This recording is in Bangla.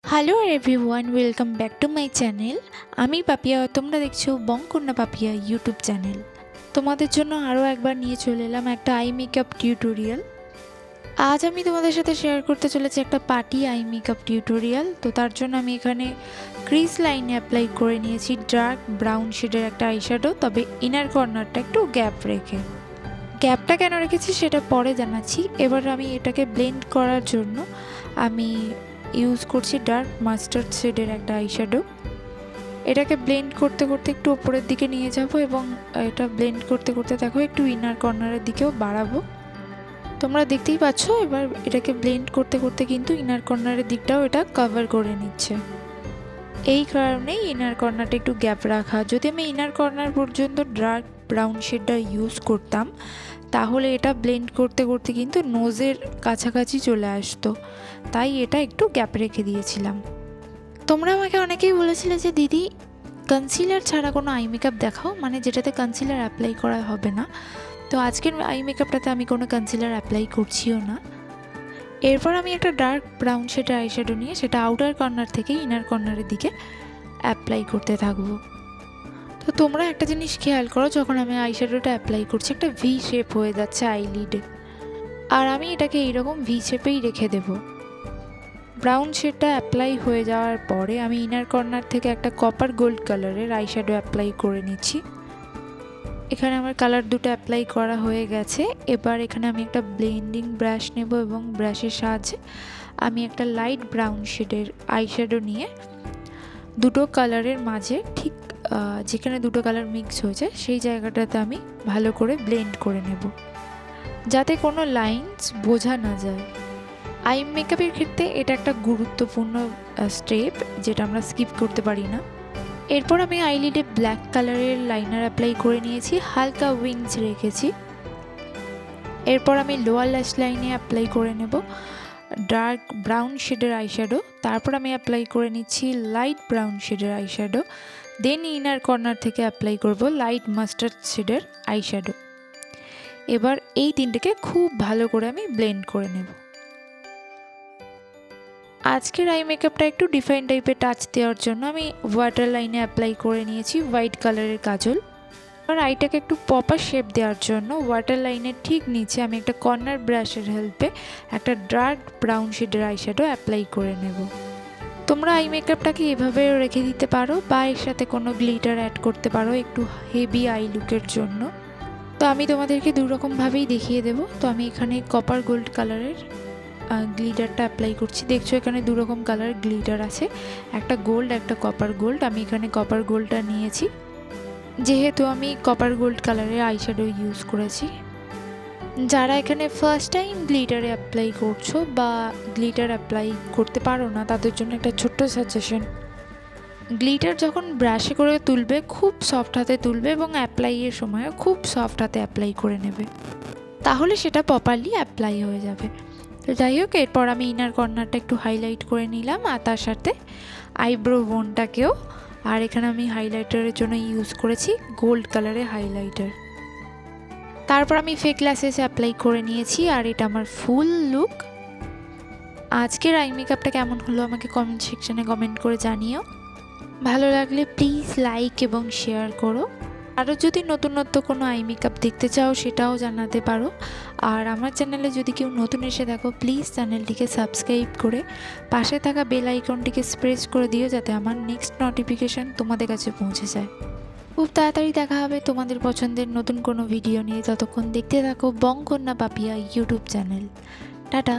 Hello everyone, welcome back to my channel. আমি পাপিয়া, তোমরা দেখছো বং কন্যা পাপিয়া ইউটিউব চ্যানেল। তোমাদের জন্য আরও একবার নিয়ে চলে এলাম একটা আই মেকআপ টিউটোরিয়াল। আজ আমি তোমাদের সাথে শেয়ার করতে চলেছি একটা পার্টি আই মেকআপ টিউটোরিয়াল। তো তার জন্য আমি এখানে ক্রিজ লাইনে অ্যাপ্লাই করে নিয়েছি ডার্ক ব্রাউন শেডের একটা আইশ্যাডো, তবে ইনার কর্নারটা একটু গ্যাপ রেখে। গ্যাপটা কেন রেখেছি সেটা পরে জানাচ্ছি। এবার আমি এটাকে ব্লেন্ড করার জন্য আমি ইউজ করছি ডার্ক মাস্টার্ড শেডের একটা আইশ্যাডো। এটাকে ব্লেন্ড করতে করতে একটু ওপরের দিকে নিয়ে যাব এবং এটা ব্লেন্ড করতে করতে দেখো একটু ইনার কর্নারের দিকেও বাড়াবো। তোমরা দেখতেই পাচ্ছ এবার এটাকে ব্লেন্ড করতে করতে কিন্তু ইনার কর্নারের দিকটাও এটা কভার করে নিচ্ছে। এই কারণেই ইনার কর্নারটা একটু গ্যাপ রাখা। যদি আমি ইনার কর্নার পর্যন্ত ডার্ক ব্রাউন শেডটা ইউজ করতাম তাহলে এটা ব্লেন্ড করতে করতে কিন্তু নোজের কাছাকাছি চলে আসতো, তাই এটা একটু গ্যাপ রেখে দিয়েছিলাম। তোমরা আমাকে অনেকেই বলেছিলে যে দিদি কনসিলার ছাড়া কোনো আই মেকআপ দেখাও, মানে যেটাতে কনসিলার অ্যাপ্লাই করা হবে না। তো আজকের আই মেকআপটাতে আমি কোনো কনসিলার অ্যাপ্লাই করছিও না। এরপর আমি একটা ডার্ক ব্রাউন শেডের আইশ্যাডো নিয়ে সেটা আউটার কর্নার থেকে ইনার কর্নারের দিকে অ্যাপ্লাই করতে থাকবো। তো তোমরা একটা জিনিস খেয়াল করো, যখন আমি আইশ্যাডোটা অ্যাপ্লাই করছি একটা ভি শেপ হয়ে যাচ্ছে আইলিডে, আর আমি এটাকে এইরকম ভি শেপেই রেখে দেব। ব্রাউন শেডটা অ্যাপ্লাই হয়ে যাওয়ার পরে আমি ইনার কর্নার থেকে একটা কপার গোল্ড কালারের আইশ্যাডো অ্যাপ্লাই করে নিচ্ছি। এখানে আমার কালার দুটো অ্যাপ্লাই করা হয়ে গেছে। এবার এখানে আমি একটা ব্লেন্ডিং ব্রাশ নেব এবং ব্রাশের সাহায্যে আমি একটা লাইট ব্রাউন শেডের আইশ্যাডো নিয়ে দুটো কালারের মাঝে ঠিক যেখানে দুটো কালার মিক্স হয়েছে সেই জায়গাটাতে আমি ভালো করে ব্লেন্ড করে নেব, যাতে কোনো লাইনস বোঝা না যায়। আই মেকআপের ক্ষেত্রে এটা একটা গুরুত্বপূর্ণ স্টেপ যেটা আমরা স্কিপ করতে পারি না। এরপর আমি আইলিডে ব্ল্যাক কালারের লাইনার অ্যাপ্লাই করে নিয়েছি, হালকা উইংস রেখেছি। এরপর আমি লোয়ার ল্যাশ লাইনে অ্যাপ্লাই করে নেব ডার্ক ব্রাউন শেডের আইশ্যাডো। তারপর আমি অ্যাপ্লাই করে নিচ্ছি লাইট ব্রাউন শেডের আইশ্যাডো। দেন ইনার কর্নার থেকে অ্যাপ্লাই করব লাইট মাস্টার্ড শেডের আইশ্যাডো। এবার এই তিনটেকে খুব ভালো করে আমি ব্লেন্ড করে নেব। আজকের আই মেকআপটা একটু ডিফাইন টাইপের টাচ দেওয়ার জন্য আমি ওয়াটার লাইনে অ্যাপ্লাই করে নিয়েছি হোয়াইট কালারের কাজল। আর আইটাকে একটু পপার শেপ দেওয়ার জন্য ওয়াটার লাইনের ঠিক নিচে আমি একটা কর্নার ব্রাশের হেল্পে একটা ডার্ক ব্রাউন শেডের আইশ্যাডো অ্যাপ্লাই করে নেব। তোমরা আই মেকআপটাকে এভাবেও রেখে দিতে পারো বা এর সাথে কোনো গ্লিটার অ্যাড করতে পারো একটু হেভি আই লুকের জন্য। তো আমি তোমাদেরকে দুরকমভাবেই দেখিয়ে দেবো। তো আমি এখানে কপার গোল্ড কালারের গ্লিটারটা অ্যাপ্লাই করছি। দেখছো এখানে দুরকম কালার গ্লিটার আছে, একটা গোল্ড একটা কপার গোল্ড। আমি এখানে কপার গোল্ডটা নিয়েছি যেহেতু আমি কপার গোল্ড কালারের আইশ্যাডো ইউজ করেছি। যারা এখানে ফার্স্ট টাইম গ্লিটারে অ্যাপ্লাই করছো বা গ্লিটার অ্যাপ্লাই করতে পারো না তাদের জন্য একটা ছোট্ট সাজেশন, গ্লিটার যখন ব্রাশে করে তুলবে খুব সফট হাতে তুলবে এবং অ্যাপ্লাইয়ের সময়ও খুব সফট হাতে অ্যাপ্লাই করে নেবে, তাহলে সেটা প্রপারলি অ্যাপ্লাই হয়ে যাবে। তো যাই হোক, এরপর আমি ইনার কর্নারটা একটু হাইলাইট করে নিলাম আর তার সাথে আইব্রো বোনটাকেও। আর এখানে আমি হাইলাইটারের জন্য ইউজ করেছি গোল্ড কালারের হাইলাইটার। তারপর আমি ফেক ল্যাশেস অ্যাপ্লাই করে নিয়েছি আর এটা আমার ফুল লুক। আজকের আই মেকআপটা কেমন হলো আমাকে কমেন্ট সেকশনে কমেন্ট করে জানিও। ভালো লাগলে প্লিজ লাইক এবং শেয়ার করো। আরও যদি নতুনত্ব কোনো আই মেকআপ দেখতে চাও সেটাও জানাতে পারো। আর আমার চ্যানেলে যদি কেউ নতুন এসে দেখো প্লিজ চ্যানেলটিকে সাবস্ক্রাইব করে পাশে থাকা বেল আইকনটিকে প্রেস করে দিও, যাতে আমার নেক্সট নোটিফিকেশান তোমাদের কাছে পৌঁছে যায়। খুব তাড়াতাড়ি দেখা হবে তোমাদের পছন্দের নতুন কোনো ভিডিও নিয়ে। ততক্ষণ দেখতে থাকো বং কন্যা পাপিয়া ইউটিউব চ্যানেল। টাটা।